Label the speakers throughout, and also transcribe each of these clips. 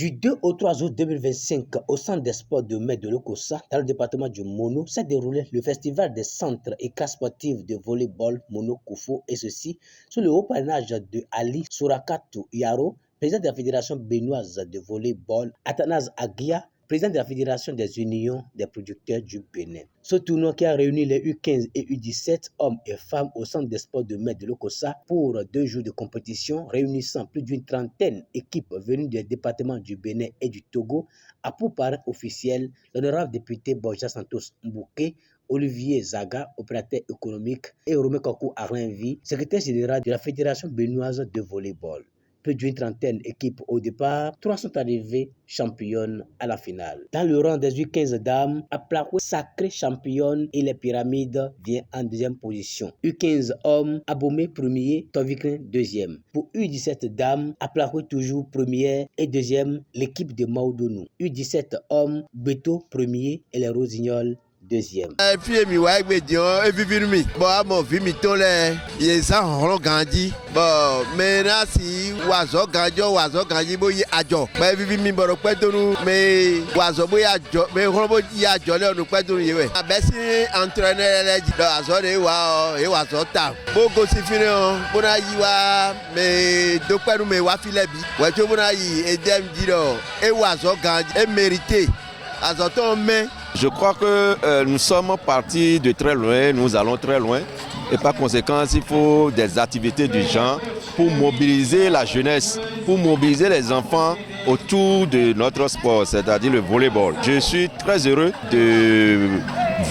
Speaker 1: Du 2 au 3 août 2025, au centre des sports de mai de Lokossa, dans le département du Mono, s'est déroulé le festival des centres et cas sportifs de volleyball Mono Koufo, et ceci sous le haut parrainage de Ali Sourakatu Yaro, président de la Fédération béninoise de volleyball, Athanase Agia, président de la Fédération des unions des producteurs du Bénin. Ce tournoi qui a réuni les U15 et U17, hommes et femmes, au centre des sports de mai de Lokossa pour 2 jours de compétition, réunissant plus d'une trentaine d'équipes venues des départements du Bénin et du Togo, a pour parrain officiel l'honorable député Borja Santos Mbouké, Olivier Zaga, opérateur économique, et Romé Kakou Arlenvi, secrétaire général de la Fédération béninoise de volleyball. Plus d'une trentaine d'équipes au départ, 3 sont arrivées championnes à la finale. Dans le rang des U15 dames, Aplakwe sacrée championne et les pyramides vient en deuxième position. U15 hommes, Abomé premier, Tovikrin deuxième. Pour U17 dames, Aplakwe toujours première et deuxième, l'équipe de Maoudonou. U17 hommes, Beto premier et les Rosignols deuxième.
Speaker 2: Puis mi wa gbe dion e vivir mi bo amo vi mi to le ye sa horo ganji bo me na si wazo ganji bo yi ajo ba vivi mi boro pe tonu me wazo bo ya ajo me horo bo ya ajo le onu pe tonu yewe abesi entraîneur le ji do azo de wa o e wazo ta bo go si fini o bo na yi wa me do pe nu me wa fi le bi we to bo na yi e dem ji do e wazo ganji e mérité azo to me.
Speaker 3: Je crois que nous sommes partis de très loin, nous allons très loin. Et par conséquent, il faut des activités du genre pour mobiliser la jeunesse, pour mobiliser les enfants autour de notre sport, c'est-à-dire le volleyball. Je suis très heureux de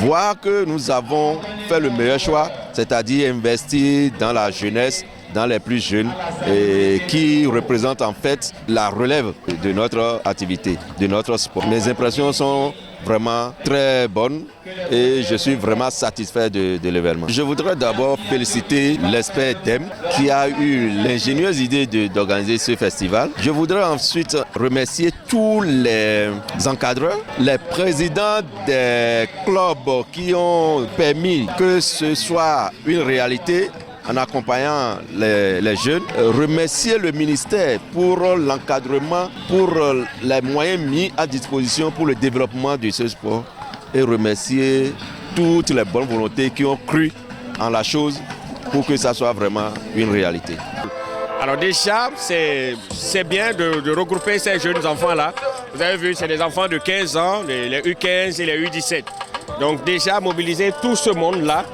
Speaker 3: voir que nous avons fait le meilleur choix, c'est-à-dire investir dans la jeunesse, dans les plus jeunes, et qui représentent en fait la relève de notre activité, de notre sport. Mes impressions sont vraiment très bonne et je suis vraiment satisfait de l'événement. Je voudrais d'abord féliciter l'expert DEM qui a eu l'ingénieuse idée d'organiser ce festival. Je voudrais ensuite remercier tous les encadreurs, les présidents des clubs qui ont permis que ce soit une réalité en accompagnant les jeunes, remercier le ministère pour l'encadrement, pour les moyens mis à disposition pour le développement de ce sport et remercier toutes les bonnes volontés qui ont cru en la chose pour que ça soit vraiment une réalité.
Speaker 4: Alors déjà, c'est bien de regrouper ces jeunes enfants-là. Vous avez vu, c'est des enfants de 15 ans, les U15 et les U17. Donc déjà, mobiliser tout ce monde-là,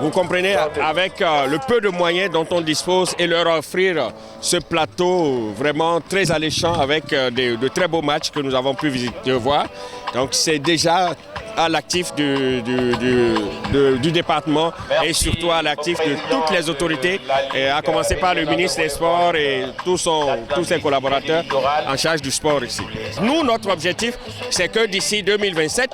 Speaker 4: vous comprenez, avec le peu de moyens dont on dispose et leur offrir ce plateau vraiment très alléchant avec de très beaux matchs que nous avons pu voir. Donc c'est déjà à l'actif du département et surtout à l'actif de toutes les autorités, et à commencer par le ministre des Sports et tous ses collaborateurs en charge du sport ici. Nous, notre objectif, c'est que d'ici 2027,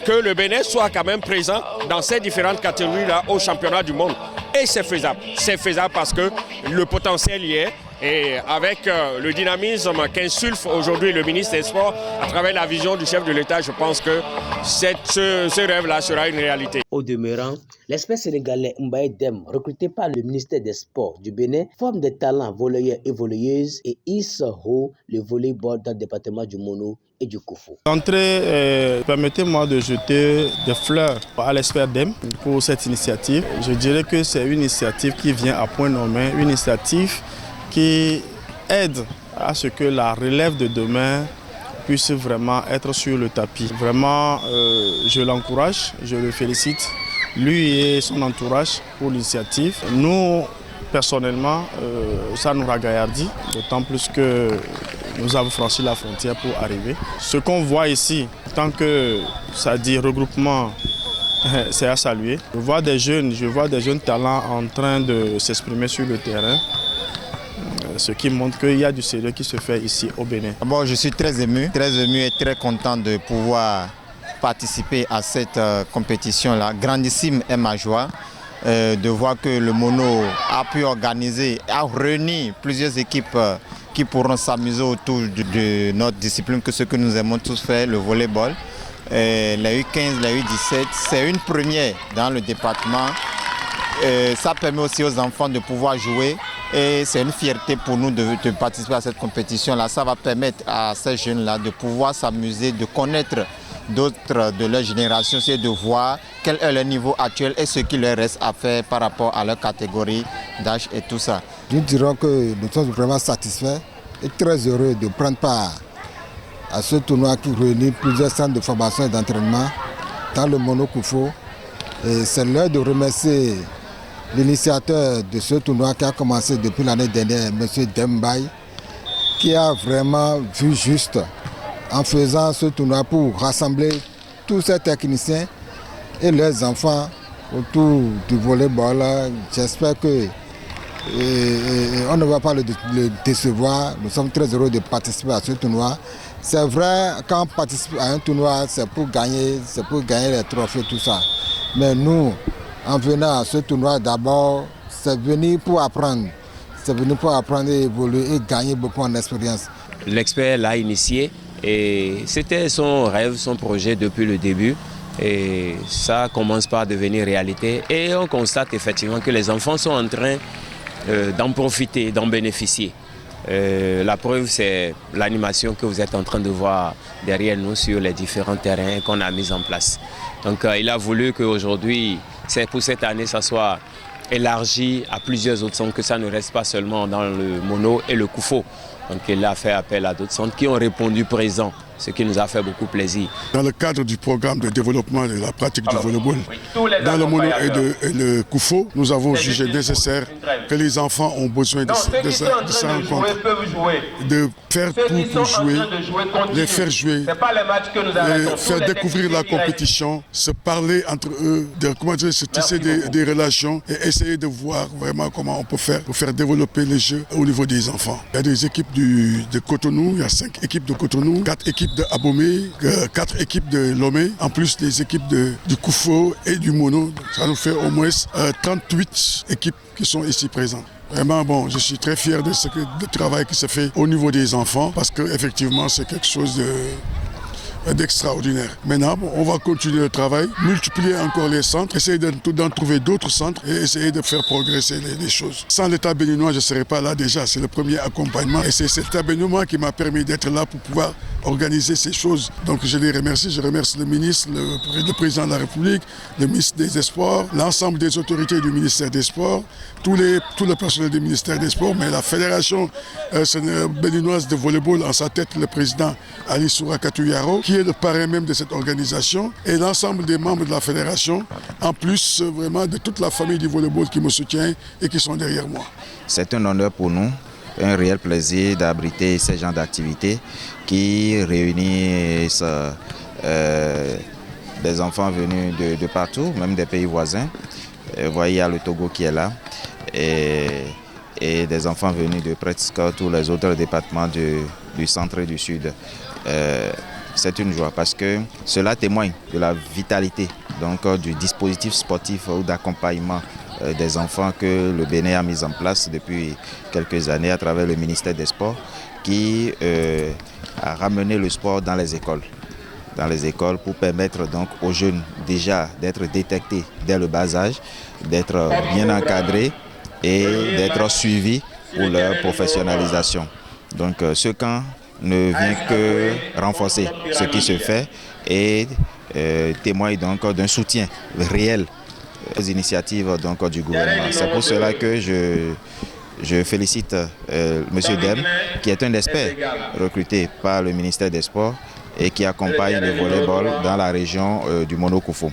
Speaker 4: que le Bénin soit quand même présent dans ces différentes catégories-là au championnat du monde. Et c'est faisable. C'est faisable parce que le potentiel y est. Et avec le dynamisme qu'insuffle aujourd'hui le ministre des Sports, à travers la vision du chef de l'État, je pense que ce rêve-là sera une réalité.
Speaker 1: Au demeurant, l'expert sénégalais Mbaye Dem, recruté par le ministère des Sports du Bénin, forme des talents volleyeurs et volleyeuses et hisse haut le volleyball dans le département du Mono et du Koufo.
Speaker 5: D'entrée, permettez-moi de jeter des fleurs à l'expert Dem pour cette initiative. Je dirais que c'est une initiative qui vient à point nommé, une initiative qui aide à ce que la relève de demain puisse vraiment être sur le tapis. Vraiment, je l'encourage, je le félicite, lui et son entourage pour l'initiative. Nous, personnellement, ça nous ragaillardit, d'autant plus que nous avons franchi la frontière pour arriver. Ce qu'on voit ici, tant que ça dit regroupement, c'est à saluer. Je vois des jeunes talents en train de s'exprimer sur le terrain, ce qui montre qu'il y a du sérieux qui se fait ici au Bénin.
Speaker 6: Bon, je suis très ému et très content de pouvoir participer à cette compétition-là. Grandissime est ma joie de voir que le Mono a pu organiser, a réuni plusieurs équipes qui pourront s'amuser autour de notre discipline, que ce que nous aimons tous faire, le volleyball. Les U15, les U17, c'est une première dans le département. Ça permet aussi aux enfants de pouvoir jouer Et c'est une fierté pour nous de participer à cette compétition-là. Ça va permettre à ces jeunes-là de pouvoir s'amuser, de connaître d'autres de leur génération, c'est de voir quel est le niveau actuel et ce qu'il leur reste à faire par rapport à leur catégorie d'âge et tout ça.
Speaker 7: Nous dirons que nous sommes vraiment satisfaits et très heureux de prendre part à ce tournoi qui réunit plusieurs centres de formation et d'entraînement dans le Mono Koufo. Et c'est l'heure de remercier l'initiateur de ce tournoi qui a commencé depuis l'année dernière, M. Dembaye, qui a vraiment vu juste en faisant ce tournoi pour rassembler tous ces techniciens et leurs enfants autour du volleyball. J'espère que on ne va pas le décevoir. Nous sommes très heureux de participer à ce tournoi. C'est vrai, quand on participe à un tournoi, c'est pour gagner les trophées, tout ça. Mais nous, en venant à ce tournoi, d'abord, c'est venu pour apprendre. C'est venu pour apprendre et évoluer et gagner beaucoup en expérience.
Speaker 8: L'expert l'a initié et c'était son rêve, son projet depuis le début. Et ça commence par devenir réalité. Et on constate effectivement que les enfants sont en train d'en profiter, d'en bénéficier. La preuve, c'est l'animation que vous êtes en train de voir derrière nous sur les différents terrains qu'on a mis en place. Donc il a voulu qu'aujourd'hui, pour cette année, ça soit élargi à plusieurs autres centres, que ça ne reste pas seulement dans le Mono et le Koufo. Donc il a fait appel à d'autres centres qui ont répondu présents, ce qui nous a fait beaucoup plaisir.
Speaker 9: Dans le cadre du programme de développement de la pratique du volleyball, dans le Mono et le Koufo, nous avons jugé nécessaire que les enfants ont besoin de se rencontrer, de faire tout pour jouer, les faire jouer, faire découvrir la compétition, se parler entre eux, se tisser des relations et essayer de voir vraiment comment on peut faire pour faire développer les jeux au niveau des enfants. Il y a des équipes de Cotonou, il y a 5 équipes de Cotonou, 4 équipes de Abomey, 4 équipes de Lomé, en plus des équipes du Koufo et du Mono. Ça nous fait au moins 38 équipes qui sont ici présentes. Vraiment, bon, je suis très fier de du travail qui se fait au niveau des enfants parce qu'effectivement, c'est quelque chose d'extraordinaire. Maintenant, on va continuer le travail, multiplier encore les centres, essayer d'en trouver d'autres centres et essayer de faire progresser les choses. Sans l'État béninois, je ne serais pas là déjà. C'est le premier accompagnement et c'est cet État béninois qui m'a permis d'être là pour pouvoir organiser ces choses. Donc je les remercie. Je remercie le ministre, le président de la République, le ministre des Sports, l'ensemble des autorités du ministère des Sports, tout le personnel du ministère des Sports, mais la fédération béninoise de volleyball, en sa tête le président Ali Sourakatou Yaro, qui est le parrain même de cette organisation, et l'ensemble des membres de la fédération, en plus vraiment de toute la famille du volleyball qui me soutient et qui sont derrière moi.
Speaker 10: C'est un honneur pour nous, un réel plaisir d'abriter ces genres d'activités qui réunissent des enfants venus de partout, même des pays voisins. Vous voyez, il y a le Togo qui est là et des enfants venus de presque tous les autres départements du centre et du sud. C'est une joie parce que cela témoigne de la vitalité du dispositif sportif ou d'accompagnement des enfants que le Bénin a mis en place depuis quelques années à travers le ministère des Sports qui a ramené le sport dans les écoles pour permettre donc aux jeunes déjà d'être détectés dès le bas âge, d'être bien encadrés et d'être suivis pour leur professionnalisation. Donc ce camp ne vient que renforcer ce qui se fait et témoigne donc d'un soutien réel aux initiatives du gouvernement. C'est pour cela que je félicite M. Dem, qui est un expert recruté par le ministère des Sports et qui accompagne le volleyball dans la région du Mono Koufo.